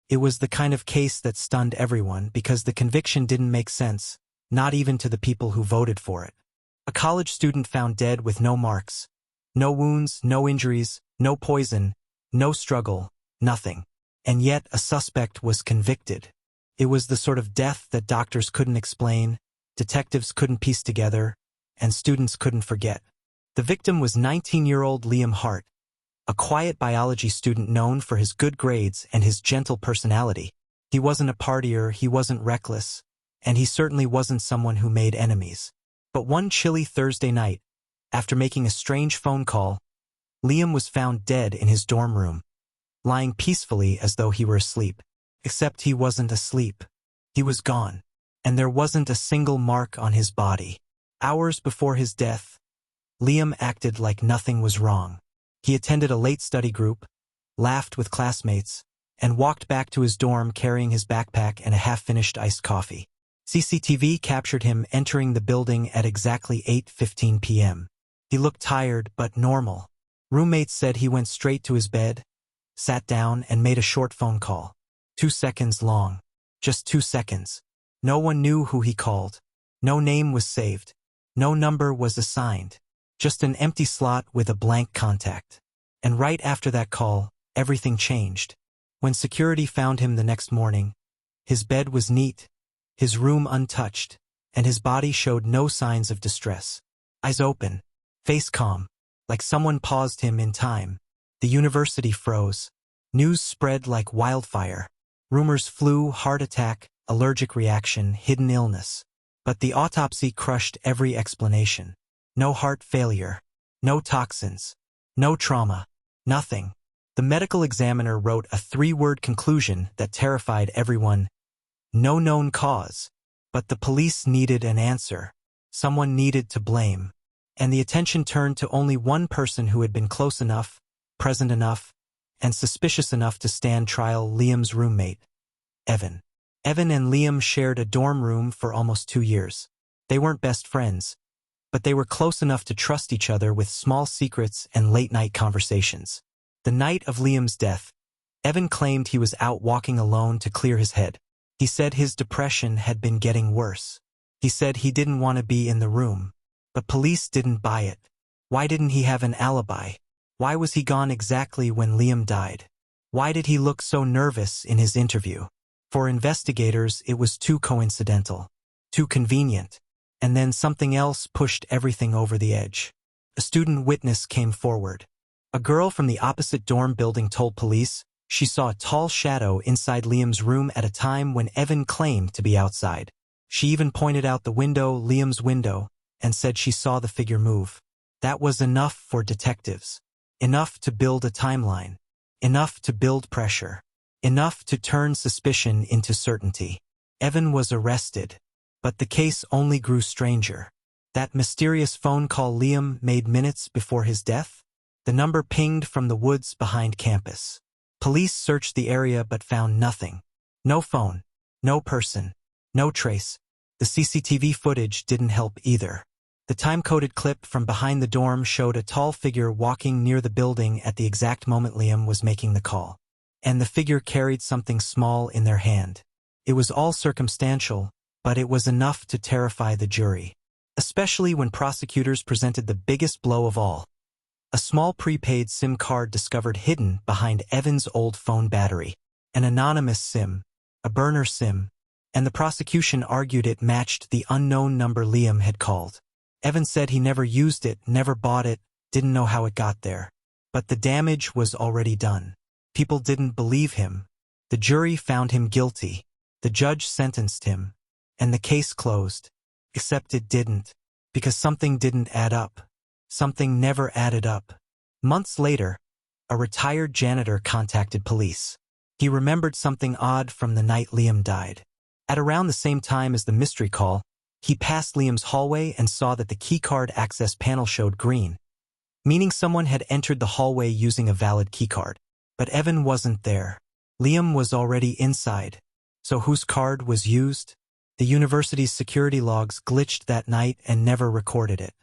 It was the kind of case that stunned everyone because the conviction didn't make sense, not even to the people who voted for it. A college student found dead with no marks. No wounds, no injuries, no poison, no struggle, nothing. And yet a suspect was convicted. It was the sort of death that doctors couldn't explain, detectives couldn't piece together, and students couldn't forget. The victim was 19-year-old Liam Hart, a quiet biology student known for his good grades and his gentle personality. He wasn't a partier, he wasn't reckless, and he certainly wasn't someone who made enemies. But one chilly Thursday night, after making a strange phone call, Liam was found dead in his dorm room, lying peacefully as though he were asleep. Except he wasn't asleep. He was gone, and there wasn't a single mark on his body. Hours before his death, Liam acted like nothing was wrong. He attended a late study group, laughed with classmates, and walked back to his dorm carrying his backpack and a half-finished iced coffee. CCTV captured him entering the building at exactly 8:15 p.m. He looked tired but normal. Roommates said he went straight to his bed, sat down, and made a short phone call. 2 seconds long. Just 2 seconds. No one knew who he called. No name was saved. No number was assigned. Just an empty slot with a blank contact. And right after that call, everything changed. When security found him the next morning, his bed was neat, his room untouched, and his body showed no signs of distress. Eyes open, face calm, like someone paused him in time. The university froze. News spread like wildfire. Rumors flew: heart attack, allergic reaction, hidden illness. But the autopsy crushed every explanation. No heart failure. No toxins. No trauma. Nothing. The medical examiner wrote a 3-word conclusion that terrified everyone. No known cause. But the police needed an answer. Someone needed to blame. And the attention turned to only one person who had been close enough, present enough, and suspicious enough to stand trial: Liam's roommate, Evan. Evan and Liam shared a dorm room for almost 2 years. They weren't best friends, but they were close enough to trust each other with small secrets and late-night conversations. The night of Liam's death, Evan claimed he was out walking alone to clear his head. He said his depression had been getting worse. He said he didn't want to be in the room, but police didn't buy it. Why didn't he have an alibi? Why was he gone exactly when Liam died? Why did he look so nervous in his interview? For investigators, it was too coincidental, too convenient. And then something else pushed everything over the edge. A student witness came forward. A girl from the opposite dorm building told police she saw a tall shadow inside Liam's room at a time when Evan claimed to be outside. She even pointed out the window, Liam's window, and said she saw the figure move. That was enough for detectives. Enough to build a timeline. Enough to build pressure. Enough to turn suspicion into certainty. Evan was arrested, but the case only grew stranger. That mysterious phone call Liam made minutes before his death? The number pinged from the woods behind campus. Police searched the area but found nothing. No phone, no person, no trace. The CCTV footage didn't help either. The time-coded clip from behind the dorm showed a tall figure walking near the building at the exact moment Liam was making the call. And the figure carried something small in their hand. It was all circumstantial, but it was enough to terrify the jury. Especially when prosecutors presented the biggest blow of all. A small prepaid SIM card discovered hidden behind Evan's old phone battery. An anonymous SIM, a burner SIM, and the prosecution argued it matched the unknown number Liam had called. Evan said he never used it, never bought it, didn't know how it got there. But the damage was already done. People didn't believe him. The jury found him guilty. The judge sentenced him. And the case closed. Except it didn't. Because something didn't add up. Something never added up. Months later, a retired janitor contacted police. He remembered something odd from the night Liam died. At around the same time as the mystery call, he passed Liam's hallway and saw that the keycard access panel showed green, meaning someone had entered the hallway using a valid keycard. But Evan wasn't there. Liam was already inside. So whose card was used? The university's security logs glitched that night and never recorded it.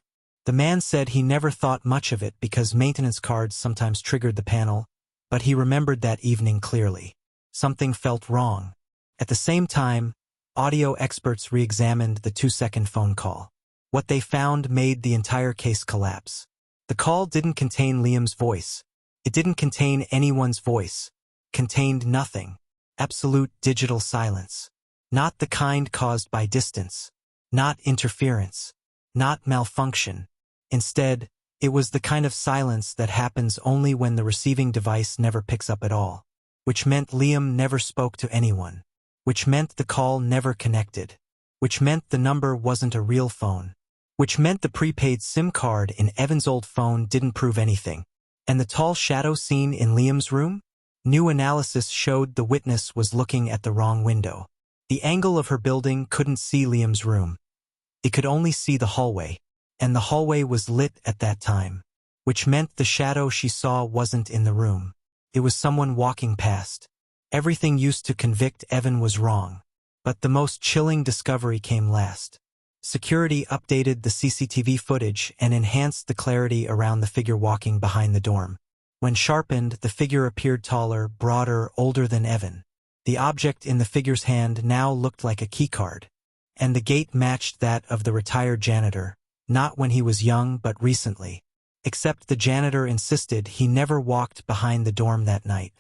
The man said he never thought much of it because maintenance cards sometimes triggered the panel, but he remembered that evening clearly. Something felt wrong. At the same time, audio experts re-examined the 2-second phone call. What they found made the entire case collapse. The call didn't contain Liam's voice. It didn't contain anyone's voice. Contained nothing. Absolute digital silence. Not the kind caused by distance. Not interference. Not malfunction. Instead, it was the kind of silence that happens only when the receiving device never picks up at all. Which meant Liam never spoke to anyone. Which meant the call never connected. Which meant the number wasn't a real phone. Which meant the prepaid SIM card in Evan's old phone didn't prove anything. And the tall shadow seen in Liam's room? New analysis showed the witness was looking at the wrong window. The angle of her building couldn't see Liam's room. It could only see the hallway. And the hallway was lit at that time. Which meant the shadow she saw wasn't in the room. It was someone walking past. Everything used to convict Evan was wrong. But the most chilling discovery came last. Security updated the CCTV footage and enhanced the clarity around the figure walking behind the dorm. When sharpened, the figure appeared taller, broader, older than Evan. The object in the figure's hand now looked like a keycard. And the gait matched that of the retired janitor, not when he was young but recently. Except the janitor insisted he never walked behind the dorm that night.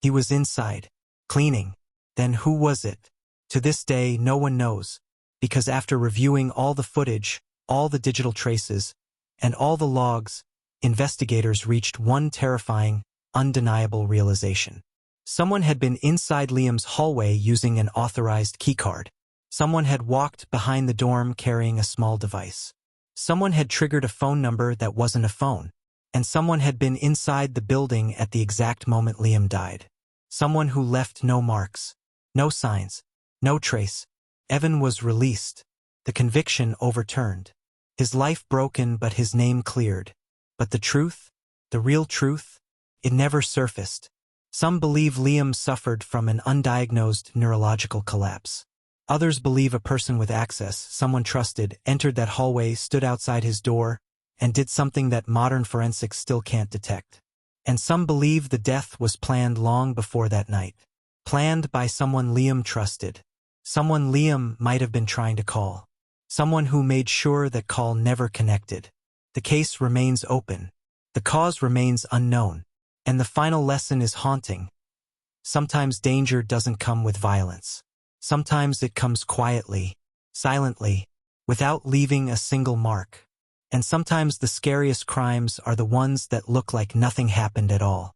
He was inside, cleaning. Then who was it? To this day, no one knows, because after reviewing all the footage, all the digital traces, and all the logs, investigators reached one terrifying, undeniable realization. Someone had been inside Liam's hallway using an authorized keycard. Someone had walked behind the dorm carrying a small device. Someone had triggered a phone number that wasn't a phone. And someone had been inside the building at the exact moment Liam died. Someone who left no marks, no signs, no trace. Evan was released. The conviction overturned. His life broken but his name cleared. But the truth, the real truth, it never surfaced. Some believe Liam suffered from an undiagnosed neurological collapse. Others believe a person with access, someone trusted, entered that hallway, stood outside his door, and did something that modern forensics still can't detect. And some believe the death was planned long before that night. Planned by someone Liam trusted. Someone Liam might have been trying to call. Someone who made sure that call never connected. The case remains open. The cause remains unknown. And the final lesson is haunting. Sometimes danger doesn't come with violence. Sometimes it comes quietly, silently, without leaving a single mark. And sometimes the scariest crimes are the ones that look like nothing happened at all.